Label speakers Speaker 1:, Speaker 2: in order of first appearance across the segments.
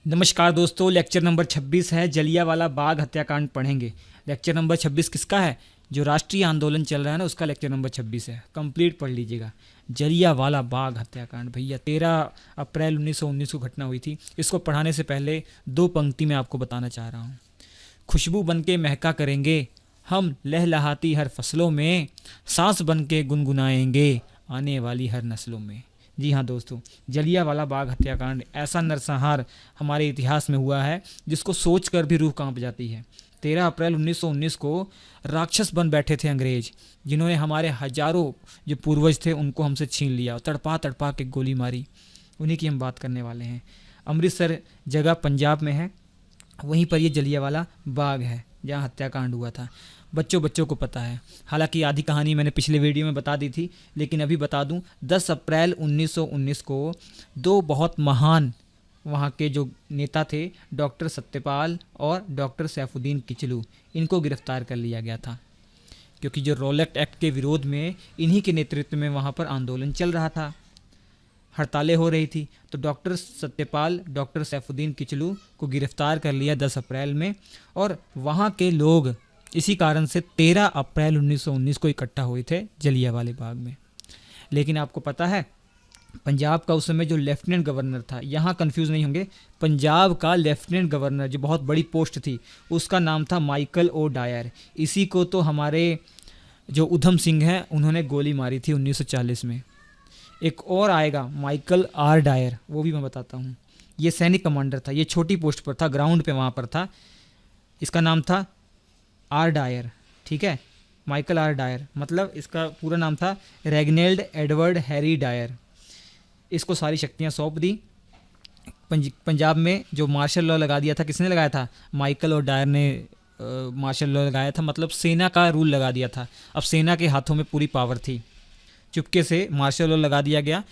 Speaker 1: नमस्कार दोस्तों, lecture number 26 है, जलियांवाला बाग हत्याकांड पढ़ेंगे। लेक्चर नंबर 26 किसका है? जो राष्ट्रीय आंदोलन चल रहा है ना, उसका लेक्चर नंबर 26 है। कंप्लीट पढ़ लीजिएगा। जलियांवाला बाग हत्याकांड भैया 13 अप्रैल 1919 को घटना हुई थी। इसको पढ़ाने से पहले दो पंक्ति में आपको बताना चाह रहा हूँ। खुशबू बन के महका करेंगे हम लहलहाती हर फसलों में, सांस बन के गुनगुनाएंगे आने वाली हर नस्लों में। जी हाँ दोस्तों, जलियांवाला बाग हत्याकांड ऐसा नरसंहार हमारे इतिहास में हुआ है जिसको सोचकर भी रूह कांप जाती है। 13 अप्रैल 1919 को राक्षस बन बैठे थे अंग्रेज, जिन्होंने हमारे हजारों जो पूर्वज थे उनको हमसे छीन लिया, तड़पा तड़पा के गोली मारी। उन्हीं की हम बात करने वाले हैं। अमृतसर जगह पंजाब में है, वहीं पर ये जलियांवाला बाग है जहाँ हत्याकांड हुआ था। बच्चों बच्चों को पता है, हालांकि आधी कहानी मैंने पिछले वीडियो में बता दी थी, लेकिन अभी बता दूं। 10 अप्रैल 1919 को दो बहुत महान वहाँ के जो नेता थे, डॉक्टर सत्यपाल और डॉक्टर सैफुद्दीन किचलू, इनको गिरफ्तार कर लिया गया था, क्योंकि जो रॉलेट एक्ट के विरोध में इन्हीं के नेतृत्व में वहाँ पर आंदोलन चल रहा था, हड़तालें हो रही थी। तो डॉक्टर सत्यपाल, डॉक्टर सैफुद्दीन किचलू को गिरफ्तार कर लिया 10 अप्रैल में, और वहाँ के लोग इसी कारण से 13 अप्रैल 1919 को इकट्ठा हुए थे जलियांवाले बाग में। लेकिन आपको पता है, पंजाब का उस समय जो लेफ्टिनेंट गवर्नर था, यहाँ कंफ्यूज नहीं होंगे, पंजाब का लेफ्टिनेंट गवर्नर जो बहुत बड़ी पोस्ट थी, उसका नाम था माइकल ओ डायर। इसी को तो हमारे जो उधम सिंह हैं उन्होंने गोली मारी थी 1940 में। एक और आएगा माइकल आर डायर, वो भी मैं बताता हूँ। ये सैनिक कमांडर था, ये छोटी पोस्ट पर था, ग्राउंड पे वहाँ पर था। इसका नाम था आर डायर, ठीक है, माइकल आर डायर, मतलब इसका पूरा नाम था रेगनेल्ड एडवर्ड हैरी डायर। इसको सारी शक्तियाँ सौंप दी। पंजाब में जो मार्शल लॉ लगा दिया था, किसने लगाया था? माइकल और डायर ने मार्शल लॉ लगाया था, मतलब सेना का रूल लगा दिया था। अब सेना के हाथों में पूरी पावर थी। चुपके से मार्शल लॉ लगा दिया गया,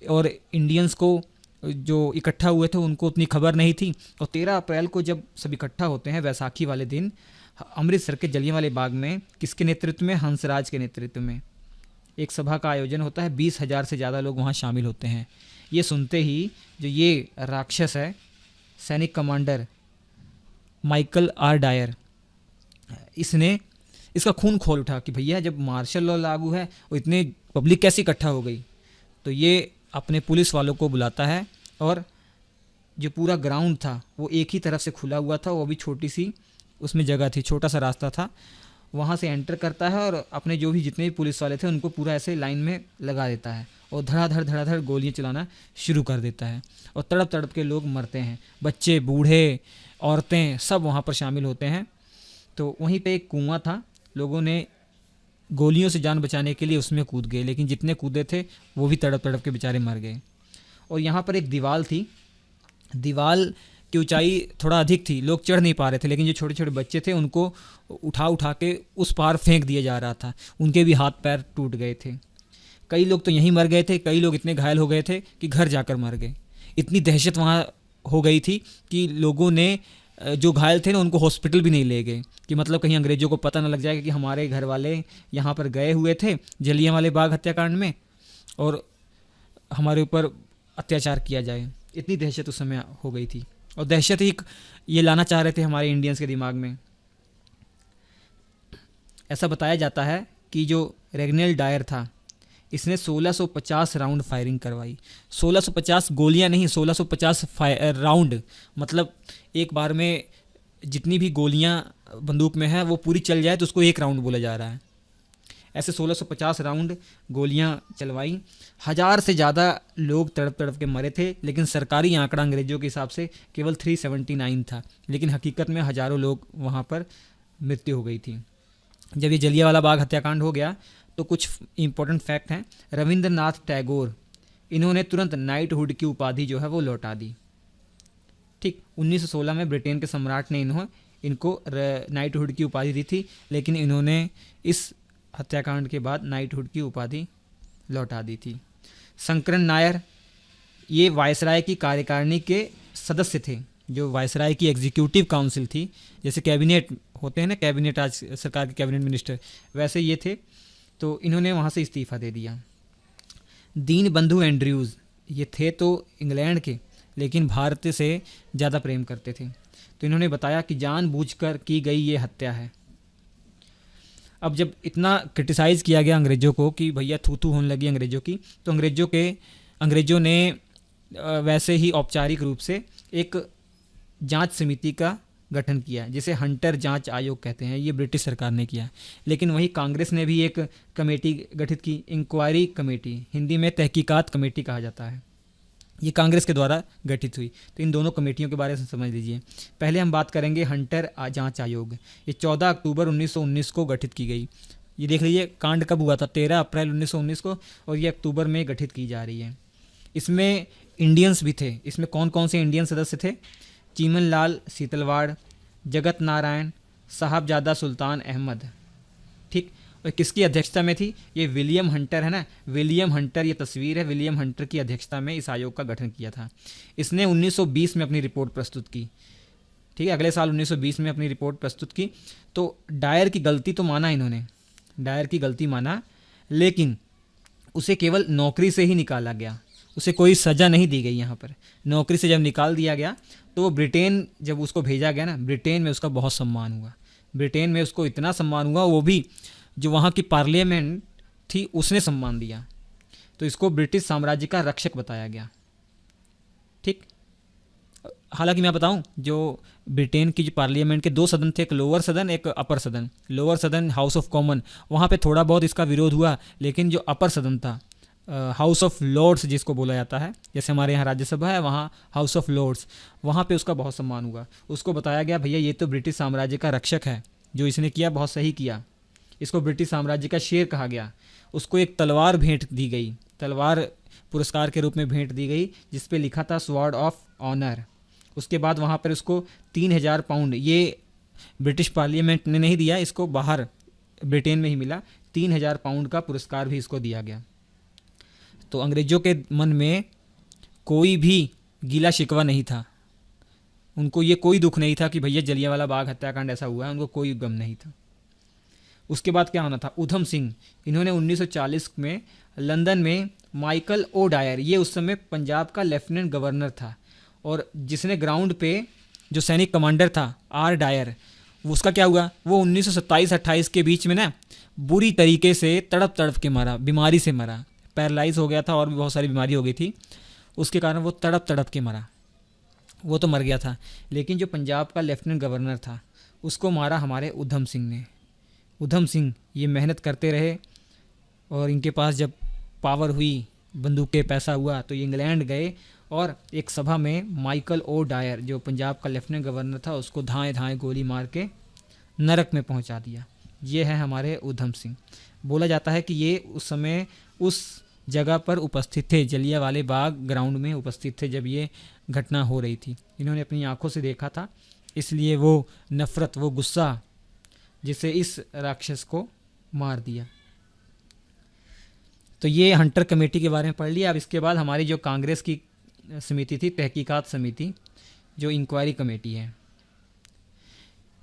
Speaker 1: और इंडियंस को जो इकट्ठा हुए थे उनको उतनी खबर नहीं थी। और 13 अप्रैल को जब सब इकट्ठा होते हैं, वैसाखी वाले दिन, अमृतसर के जलियांवाले बाग में किसके नेतृत्व में? हंसराज के नेतृत्व में एक सभा का आयोजन होता है। 20,000 से ज़्यादा लोग वहाँ शामिल होते हैं। ये सुनते ही जो ये राक्षस है, सैनिक कमांडर माइकल आर डायर, इसने इसका खून खोल उठा कि भैया जब मार्शल लॉ लागू है और इतने पब्लिक कैसे इकट्ठा हो गई। तो ये अपने पुलिस वालों को बुलाता है, और जो पूरा ग्राउंड था वो एक ही तरफ से खुला हुआ था, वो भी छोटी सी उसमें जगह थी, छोटा सा रास्ता था, वहाँ से एंटर करता है और अपने जो भी जितने भी पुलिस वाले थे उनको पूरा ऐसे लाइन में लगा देता है, और धड़ाधड़ गोलियाँ चलाना शुरू कर देता है। और तड़प तड़प के लोग मरते हैं, बच्चे, बूढ़े, औरतें, सब वहाँ पर शामिल होते हैं। तो वहीं पे एक कुआं था, लोगों ने गोलियों से जान बचाने के लिए उसमें कूद गए, लेकिन जितने कूदे थे वो भी तड़प तड़प के बेचारे मर गए। और यहाँ पर एक दीवार थी, दीवार की ऊंचाई थोड़ा अधिक थी, लोग चढ़ नहीं पा रहे थे, लेकिन जो छोटे छोटे बच्चे थे उनको उठा उठा के उस पार फेंक दिया जा रहा था। उनके भी हाथ पैर टूट गए थे। कई लोग तो यहीं मर गए थे, कई लोग इतने घायल हो गए थे कि घर जाकर मर गए। इतनी दहशत वहाँ हो गई थी कि लोगों ने जो घायल थे ना उनको हॉस्पिटल भी नहीं ले गए, कि मतलब कहीं अंग्रेज़ों को पता न लग जाएगा कि हमारे घर वाले यहाँ पर गए हुए थे जलियांवाले बाग हत्याकांड में और हमारे ऊपर अत्याचार किया जाए। इतनी दहशत उस समय हो गई थी, और दहशत ही ये लाना चाह रहे थे हमारे इंडियंस के दिमाग में। ऐसा बताया जाता है कि जो रेगनेल डायर था, इसने 1650 राउंड फायरिंग करवाई। 1650 गोलियां नहीं, 1650 राउंड, मतलब एक बार में जितनी भी गोलियां बंदूक में है वो पूरी चल जाए तो उसको एक राउंड बोला जा रहा है। ऐसे 1650 राउंड गोलियां चलवाई। 1000 से ज़्यादा लोग तड़प तड़प के मरे थे, लेकिन सरकारी आंकड़ा अंग्रेज़ों के हिसाब से केवल 379 था, लेकिन हकीकत में हज़ारों लोग वहाँ पर मृत्यु हो गई थी। जब ये जलियांवाला बाग हत्याकांड हो गया तो कुछ इंपॉर्टेंट फैक्ट हैं। रविंद्रनाथ टैगोर, इन्होंने तुरंत नाइटहुड की उपाधि जो है वो लौटा दी। ठीक, 1916 में ब्रिटेन के सम्राट ने इनको नाइटहुड की उपाधि दी थी, लेकिन इन्होंने इस हत्याकांड के बाद नाइटहुड की उपाधि लौटा दी थी। शंकरन नायर, ये वायसराय की कार्यकारिणी के सदस्य थे, जो वायसराय की एग्जीक्यूटिव काउंसिल थी, जैसे कैबिनेट होते हैं ना, कैबिनेट आज सरकार के कैबिनेट मिनिस्टर, वैसे ये थे। तो इन्होंने वहाँ से इस्तीफ़ा दे दिया। दीन बंधु एंड्रयूज़, ये थे तो इंग्लैंड के, लेकिन भारत से ज़्यादा प्रेम करते थे। तो इन्होंने बताया कि जानबूझकर की गई ये हत्या है। अब जब इतना क्रिटिसाइज़ किया गया अंग्रेज़ों को कि भैया थू थू होने लगी अंग्रेज़ों की, तो अंग्रेज़ों ने वैसे ही औपचारिक रूप से एक जांच समिति का गठन किया, जिसे हंटर जांच आयोग कहते हैं। ये ब्रिटिश सरकार ने किया। लेकिन वहीं कांग्रेस ने भी एक कमेटी गठित की, इंक्वायरी कमेटी, हिंदी में तहकीकात कमेटी कहा जाता है। ये कांग्रेस के द्वारा गठित हुई। तो इन दोनों कमेटियों के बारे में समझ लीजिए। पहले हम बात करेंगे हंटर जांच आयोग। ये 14 अक्टूबर 1919 को गठित की गई। ये देख लीजिए कांड कब हुआ था, 13 अप्रैल 1919 को, और ये अक्टूबर में गठित की जा रही है। इसमें इंडियंस भी थे। इसमें कौन कौन से इंडियन सदस्य थे? चीमन लाल सीतलवाड़, जगत नारायण, साहबजादा सुल्तान अहमद। ठीक। और किसकी अध्यक्षता में थी? ये विलियम हंटर है ना, विलियम हंटर, ये तस्वीर है, विलियम हंटर की अध्यक्षता में इस आयोग का गठन किया था। इसने 1920 में अपनी रिपोर्ट प्रस्तुत की। ठीक है, अगले साल 1920 में अपनी रिपोर्ट प्रस्तुत की। तो डायर की गलती तो माना इन्होंने, डायर की गलती माना, लेकिन उसे केवल नौकरी से ही निकाला गया, उसे कोई सज़ा नहीं दी गई। यहाँ पर नौकरी से जब निकाल दिया गया तो वो ब्रिटेन जब उसको भेजा गया ना, ब्रिटेन में उसका बहुत सम्मान हुआ। ब्रिटेन में उसको इतना सम्मान हुआ, वो भी जो वहाँ की पार्लियामेंट थी उसने सम्मान दिया। तो इसको ब्रिटिश साम्राज्य का रक्षक बताया गया। ठीक। हालांकि मैं बताऊं, जो ब्रिटेन की जो पार्लियामेंट के 2 सदन थे, एक लोअर सदन एक अपर सदन। लोअर सदन हाउस ऑफ कॉमन, वहाँ पे थोड़ा बहुत इसका विरोध हुआ, लेकिन जो अपर सदन था, हाउस ऑफ लॉर्ड्स जिसको बोला जाता है, जैसे हमारे यहाँ राज्यसभा है, वहाँ हाउस ऑफ लॉर्ड्स, वहाँ पे उसका बहुत सम्मान हुआ। उसको बताया गया भैया ये तो ब्रिटिश साम्राज्य का रक्षक है, जो इसने किया बहुत सही किया। इसको ब्रिटिश साम्राज्य का शेर कहा गया। उसको एक तलवार भेंट दी गई, तलवार पुरस्कार के रूप में भेंट दी गई, जिस पे लिखा था स्वॉर्ड ऑफ ऑनर। उसके बाद वहाँ पर उसको 3000 पाउंड, ये ब्रिटिश पार्लियामेंट ने नहीं दिया, इसको बाहर ब्रिटेन में ही मिला, 3000 पाउंड का पुरस्कार भी इसको दिया गया। तो अंग्रेज़ों के मन में कोई भी गीला शिकवा नहीं था, उनको ये कोई दुख नहीं था कि भैया जलियांवाला बाग हत्याकांड ऐसा हुआ है, उनको कोई गम नहीं था। उसके बाद क्या होना था? उधम सिंह, इन्होंने 1940 में लंदन में माइकल ओ डायर, ये उस समय पंजाब का लेफ्टिनेंट गवर्नर था, और जिसने ग्राउंड पे जो सैनिक कमांडर था आर डायर, उसका क्या हुआ? वो 1927-28 के बीच में ना बुरी तरीके से तड़प तड़प के मरा, बीमारी से मरा, पैरालाइज हो गया था और भी बहुत सारी बीमारी हो गई थी, उसके कारण वो तड़प तड़प के मरा। वो तो मर गया था, लेकिन जो पंजाब का लेफ्टिनेंट गवर्नर था उसको मारा हमारे उधम सिंह ने। उधम सिंह ये मेहनत करते रहे, और इनके पास जब पावर हुई, बंदूकें, पैसा हुआ, तो ये इंग्लैंड गए और एक सभा में माइकल ओ डायर, जो पंजाब का लेफ्टिनेंट गवर्नर था, उसको धाएं धाएं गोली मार के नरक में पहुंचा दिया। ये है हमारे उधम सिंह। बोला जाता है कि ये उस समय उस जगह पर उपस्थित थे, जलियांवाले बाग ग्राउंड में उपस्थित थे जब ये घटना हो रही थी। इन्होंने अपनी आंखों से देखा था, इसलिए वो नफ़रत, वो गुस्सा जिसे इस राक्षस को मार दिया। तो ये हंटर कमेटी के बारे में पढ़ लिया। अब इसके बाद हमारी जो कांग्रेस की समिति थी, तहकीकात समिति, जो इंक्वायरी कमेटी है,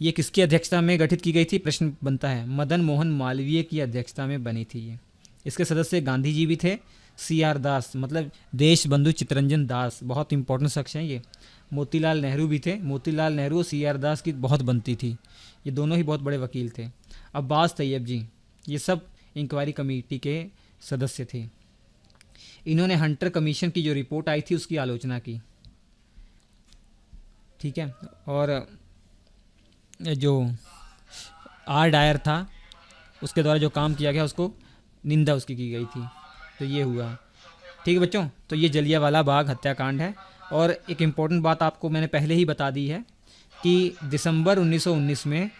Speaker 1: ये किसकी अध्यक्षता में गठित की गई थी? प्रश्न बनता है। मदन मोहन मालवीय की अध्यक्षता में बनी थी ये। इसके सदस्य गांधी जी भी थे, CR दास, मतलब देश बंधु चित्तरंजन दास, बहुत इंपॉर्टेंट शख्स हैं ये। मोतीलाल नेहरू भी थे, मोतीलाल नेहरू और CR दास की बहुत बनती थी, ये दोनों ही बहुत बड़े वकील थे। अब्बास तैयब जी, ये सब इंक्वायरी कमेटी के सदस्य थे। इन्होंने हंटर कमीशन की जो रिपोर्ट आई थी उसकी आलोचना की। ठीक है, और जो आर डायर था उसके द्वारा जो काम किया गया उसको निंदा उसकी की गई थी। तो ये हुआ। ठीक है बच्चों, तो ये जलियांवाला बाग हत्याकांड है। और एक इम्पॉर्टेंट बात आपको मैंने पहले ही बता दी है कि दिसंबर 1919 में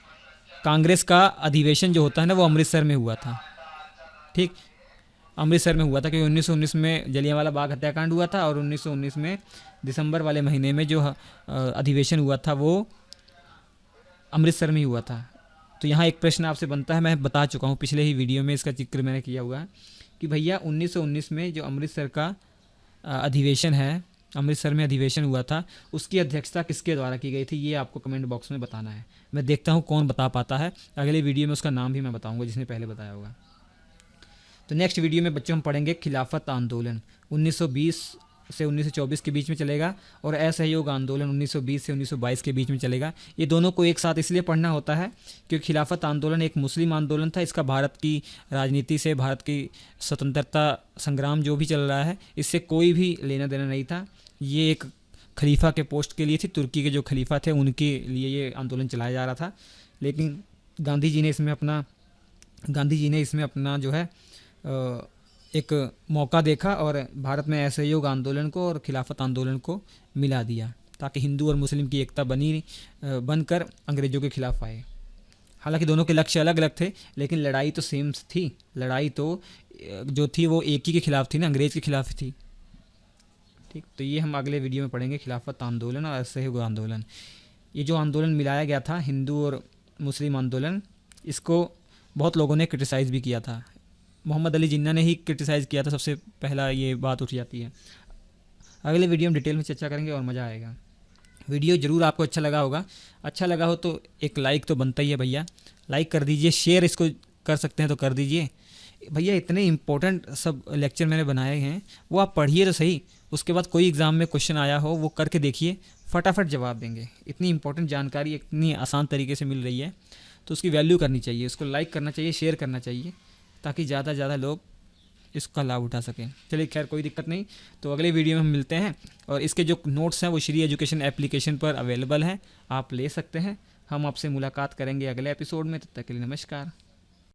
Speaker 1: कांग्रेस का अधिवेशन जो होता है ना, वो अमृतसर में हुआ था। ठीक, अमृतसर में हुआ था, क्योंकि 1919 में जलियांवाला बाग हत्याकांड हुआ था, और 1919 में दिसंबर वाले महीने में जो अधिवेशन हुआ था वो अमृतसर में ही हुआ था। तो यहाँ एक प्रश्न आपसे बनता है, मैं बता चुका हूँ पिछले ही वीडियो में, इसका जिक्र मैंने किया हुआ है कि भैया 1919 में जो अमृतसर का अधिवेशन है, अमृतसर में अधिवेशन हुआ था, उसकी अध्यक्षता किसके द्वारा की गई थी? ये आपको कमेंट बॉक्स में बताना है। मैं देखता हूँ कौन बता पाता है। अगले वीडियो में उसका नाम भी मैं बताऊँगा जिसने पहले बताया होगा। तो नेक्स्ट वीडियो में बच्चों हम पढ़ेंगे खिलाफत आंदोलन 1920 से 1924 के बीच में चलेगा और असहयोग आंदोलन 1920 से 1922 के बीच में चलेगा। ये दोनों को एक साथ इसलिए पढ़ना होता है क्योंकि खिलाफत आंदोलन एक मुस्लिम आंदोलन था। इसका भारत की राजनीति से, भारत की स्वतंत्रता संग्राम जो भी चल रहा है, इससे कोई भी लेना देना नहीं था। ये एक खलीफा के पोस्ट के लिए थी, तुर्की के जो खलीफा थे उनके लिए ये आंदोलन चलाया जा रहा था। लेकिन गांधी जी ने इसमें अपना जो है एक मौका देखा और भारत में असहयोग आंदोलन को और खिलाफत आंदोलन को मिला दिया ताकि हिंदू और मुस्लिम की एकता बनकर अंग्रेज़ों के खिलाफ आए। हालांकि दोनों के लक्ष्य अलग अलग थे, लेकिन लड़ाई तो सेम थी। लड़ाई तो जो थी वो एक ही के खिलाफ थी ना, अंग्रेज़ के खिलाफ थी। ठीक, तो ये हम अगले वीडियो में पढ़ेंगे, खिलाफत आंदोलन और असहयोग आंदोलन। ये जो आंदोलन मिलाया गया था, हिंदू और मुस्लिम आंदोलन, इसको बहुत लोगों ने क्रिटिसाइज़ भी किया था। मोहम्मद अली जिन्ना ने ही क्रिटिसाइज़ किया था, सबसे पहला ये बात उठ जाती है। अगले वीडियो में डिटेल में चर्चा करेंगे और मज़ा आएगा। वीडियो ज़रूर आपको अच्छा लगा होगा। अच्छा लगा हो तो एक लाइक तो बनता ही है भैया, लाइक कर दीजिए। शेयर इसको कर सकते हैं तो कर दीजिए भैया। इतने इंपॉर्टेंट सब लेक्चर मैंने बनाए हैं, वो आप पढ़िए तो सही। उसके बाद कोई एग्ज़ाम में क्वेश्चन आया हो वो करके देखिए, फटाफट जवाब देंगे। इतनी इंपॉर्टेंट जानकारी इतनी आसान तरीके से मिल रही है तो उसकी वैल्यू करनी चाहिए। उसको लाइक करना चाहिए, शेयर करना चाहिए ताकि ज़्यादा से ज़्यादा लोग इसका लाभ उठा सकें। चलिए खैर, कोई दिक्कत नहीं। तो अगले वीडियो में हम मिलते हैं और इसके जो नोट्स हैं वो श्री एजुकेशन एप्लीकेशन पर अवेलेबल हैं, आप ले सकते हैं। हम आपसे मुलाकात करेंगे अगले एपिसोड में। तब तक के लिए नमस्कार।